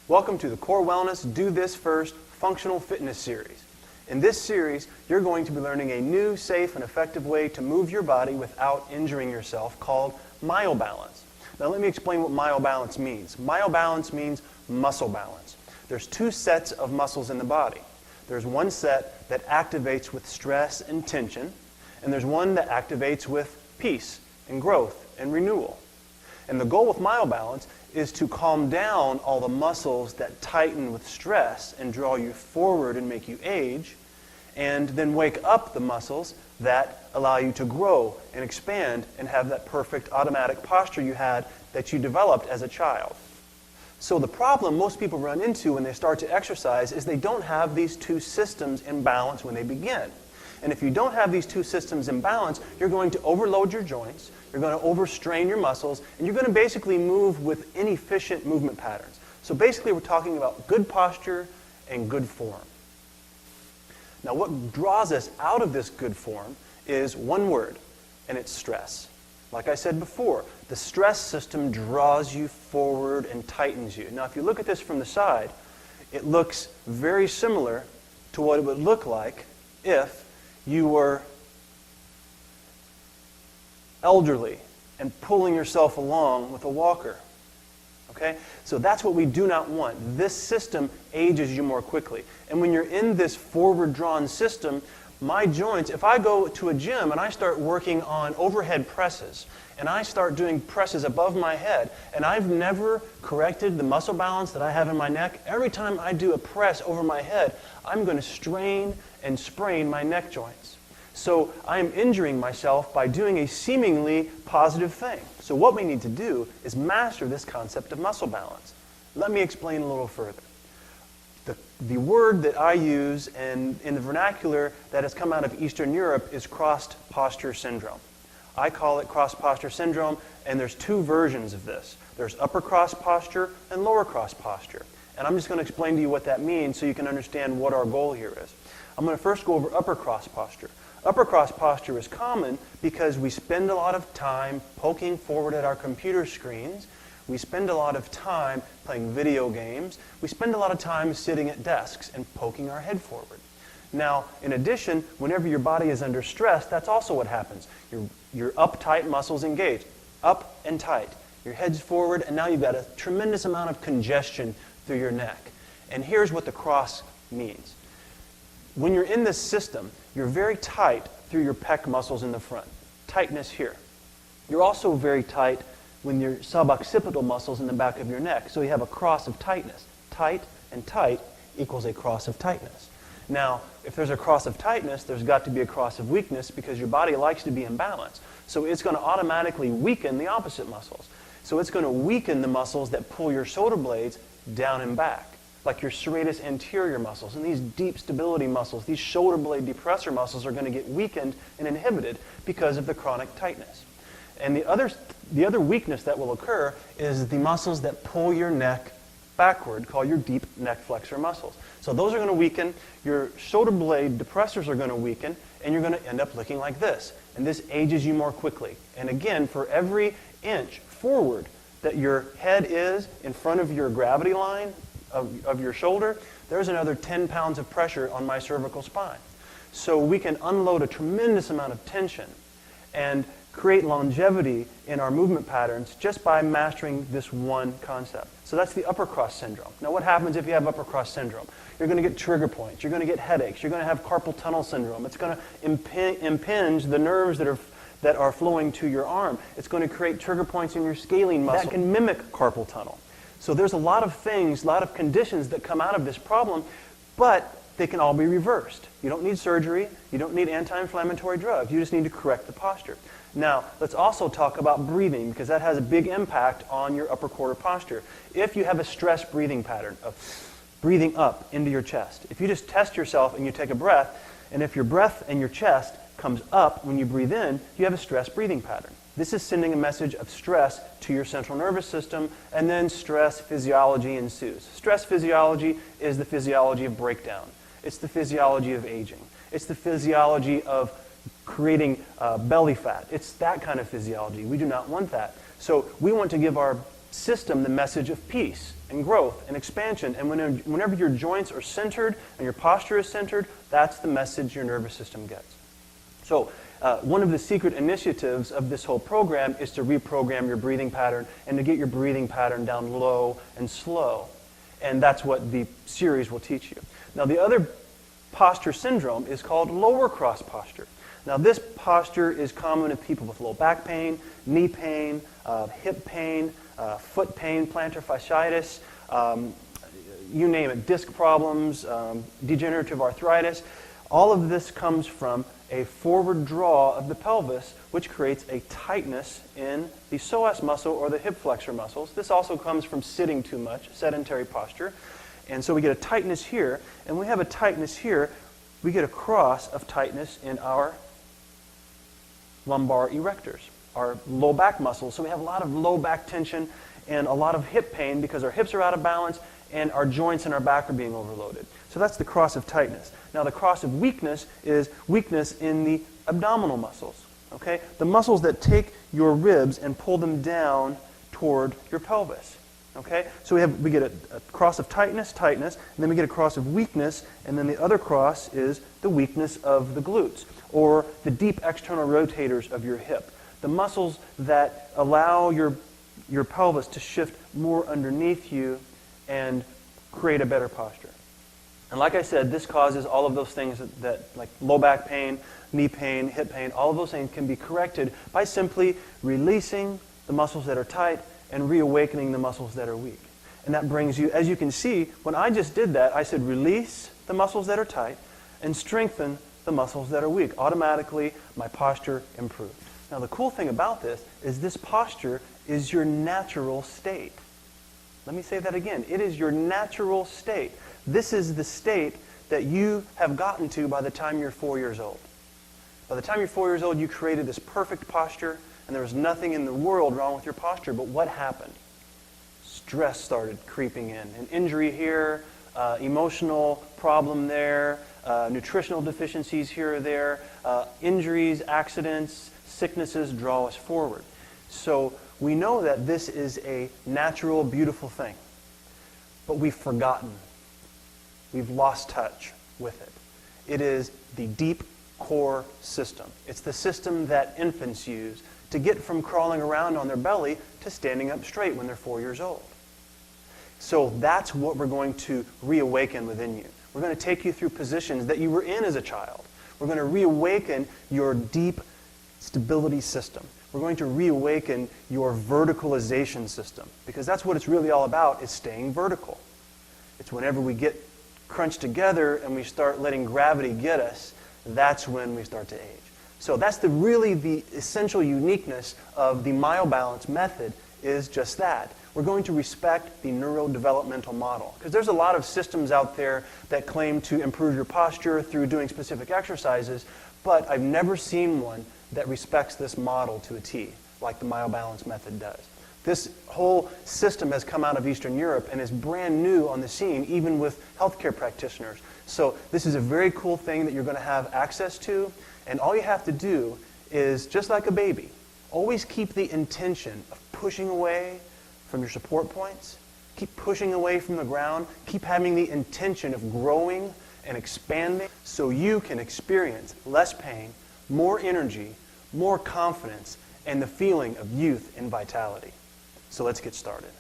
Welcome to the Core Wellness Do This First Functional Fitness Series. In this series, you're going to be learning a new, safe, and effective way to move your body without injuring yourself called myobalance. Now let me explain what myobalance means. Myobalance means muscle balance. There's two sets of muscles in the body. There's one set that activates with stress and tension, and there's one that activates with peace and growth and renewal. And the goal with myobalance is to calm down all the muscles that tighten with stress and draw you forward and make you age, and then wake up the muscles that allow you to grow and expand and have that perfect automatic posture you had that you developed as a child. So the problem most people run into when they start to exercise is they don't have these two systems in balance when they begin. And if you don't have these two systems in balance, you're going to overload your joints, you're going to overstrain your muscles, and you're going to basically move with inefficient movement patterns. So basically we're talking about good posture and good form. Now what draws us out of this good form is one word, and it's stress. Like I said before, the stress system draws you forward and tightens you. Now if you look at this from the side, it looks very similar to what it would look like if you were elderly and pulling yourself along with a walker. Okay? So that's what we do not want. This system ages you more quickly. And when you're in this forward-drawn system, my joints, if I go to a gym and I start working on overhead presses, and I start doing presses above my head, and I've never corrected the muscle balance that I have in my neck, every time I do a press over my head, I'm going to strain and sprain my neck joints. So I am injuring myself by doing a seemingly positive thing. So what we need to do is master this concept of muscle balance. Let me explain a little further. The word that I use in the vernacular that has come out of Eastern Europe is crossed posture syndrome. I call it cross posture syndrome, and there's two versions of this. There's upper cross posture and lower cross posture. And I'm just going to explain to you what that means so you can understand what our goal here is. I'm going to first go over upper cross posture. Upper cross posture is common because we spend a lot of time poking forward at our computer screens. We spend a lot of time playing video games. We spend a lot of time sitting at desks and poking our head forward. Now, in addition, whenever your body is under stress, that's also what happens. Your uptight muscles engage, up and tight. Your head's forward, and now you've got a tremendous amount of congestion through your neck. And here's what the cross means. When you're in this system, you're very tight through your pec muscles in the front. Tightness here. You're also very tight when your suboccipital muscles in the back of your neck. So you have a cross of tightness. Tight and tight equals a cross of tightness. Now, if there's a cross of tightness, there's got to be a cross of weakness because your body likes to be in balance. So it's going to automatically weaken the opposite muscles. So it's going to weaken the muscles that pull your shoulder blades down and back, like your serratus anterior muscles. And these deep stability muscles, these shoulder blade depressor muscles are going to get weakened and inhibited because of the chronic tightness. And the other weakness that will occur is the muscles that pull your neck backward, called your deep neck flexor muscles. So those are going to weaken, your shoulder blade depressors are going to weaken, and you're going to end up looking like this. And this ages you more quickly. And again, for every inch forward that your head is in front of your gravity line of your shoulder, there's another 10 pounds of pressure on my cervical spine. So we can unload a tremendous amount of tension and create longevity in our movement patterns just by mastering this one concept. So that's the upper cross syndrome. Now what happens if you have upper cross syndrome? You're going to get trigger points. You're going to get headaches. You're going to have carpal tunnel syndrome. It's going to impinge the nerves that are flowing to your arm. It's going to create trigger points in your scalene muscle that can mimic carpal tunnel. So there's a lot of things, a lot of conditions that come out of this problem, but they can all be reversed. You don't need surgery. You don't need anti-inflammatory drugs. You just need to correct the posture. Now, let's also talk about breathing because that has a big impact on your upper quarter posture. If you have a stress breathing pattern of breathing up into your chest, if you just test yourself and you take a breath, and if your breath and your chest comes up when you breathe in, you have a stress breathing pattern. This is sending a message of stress to your central nervous system, and then stress physiology ensues. Stress physiology is the physiology of breakdown. It's the physiology of aging. It's the physiology of creating belly fat. It's that kind of physiology. We do not want that. So we want to give our system the message of peace and growth and expansion. And whenever your joints are centered and your posture is centered, that's the message your nervous system gets. So one of the secret initiatives of this whole program is to reprogram your breathing pattern and to get your breathing pattern down low and slow. And that's what the series will teach you. Now, the other posture syndrome is called lower cross posture. Now, this posture is common in people with low back pain, knee pain, hip pain, foot pain, plantar fasciitis, you name it, disc problems, degenerative arthritis. All of this comes from a forward draw of the pelvis, which creates a tightness in the psoas muscle or the hip flexor muscles. This also comes from sitting too much, sedentary posture. And so we get a tightness here, and we have a tightness here. We get a cross of tightness in our lumbar erectors, our low back muscles. So we have a lot of low back tension and a lot of hip pain because our hips are out of balance and our joints and our back are being overloaded. So that's the cross of tightness. Now the cross of weakness is weakness in the abdominal muscles. Okay? The muscles that take your ribs and pull them down toward your pelvis. Okay? So we get a cross of tightness, and then we get a cross of weakness, and then the other cross is the weakness of the glutes, or the deep external rotators of your hip. The muscles that allow your pelvis to shift more underneath you and create a better posture. And like I said, this causes all of those things that like low back pain, knee pain, hip pain, all of those things can be corrected by simply releasing the muscles that are tight and reawakening the muscles that are weak. And that brings you, as you can see, when I just did that, I said release the muscles that are tight and strengthen the muscles that are weak. Automatically, my posture improved. Now, the cool thing about this posture is your natural state. Let me say that again. It is your natural state. This is the state that you have gotten to by the time you're 4 years old. By the time you're 4 years old, you created this perfect posture, and there was nothing in the world wrong with your posture. But what happened? Stress started creeping in. An injury here, emotional problem there, nutritional deficiencies here or there, injuries, accidents, sicknesses draw us forward. So we know that this is a natural, beautiful thing. But we've forgotten. We've lost touch with it. It is the deep core system. It's the system that infants use to get from crawling around on their belly to standing up straight when they're 4 years old. So that's what we're going to reawaken within you. We're going to take you through positions that you were in as a child. We're going to reawaken your deep stability system. We're going to reawaken your verticalization system, because that's what it's really all about, is staying vertical. It's whenever we get crunched together and we start letting gravity get us, that's when we start to age. So that's really the essential uniqueness of the MyoBalance method, is just that. We're going to respect the neurodevelopmental model, because there's a lot of systems out there that claim to improve your posture through doing specific exercises, but I've never seen one that respects this model to a T, like the MyoBalance method does. This whole system has come out of Eastern Europe and is brand new on the scene, even with healthcare practitioners. So this is a very cool thing that you're going to have access to, and all you have to do is, just like a baby, always keep the intention of pushing away from your support points, keep pushing away from the ground, keep having the intention of growing and expanding so you can experience less pain, more energy, more confidence, and the feeling of youth and vitality. So let's get started.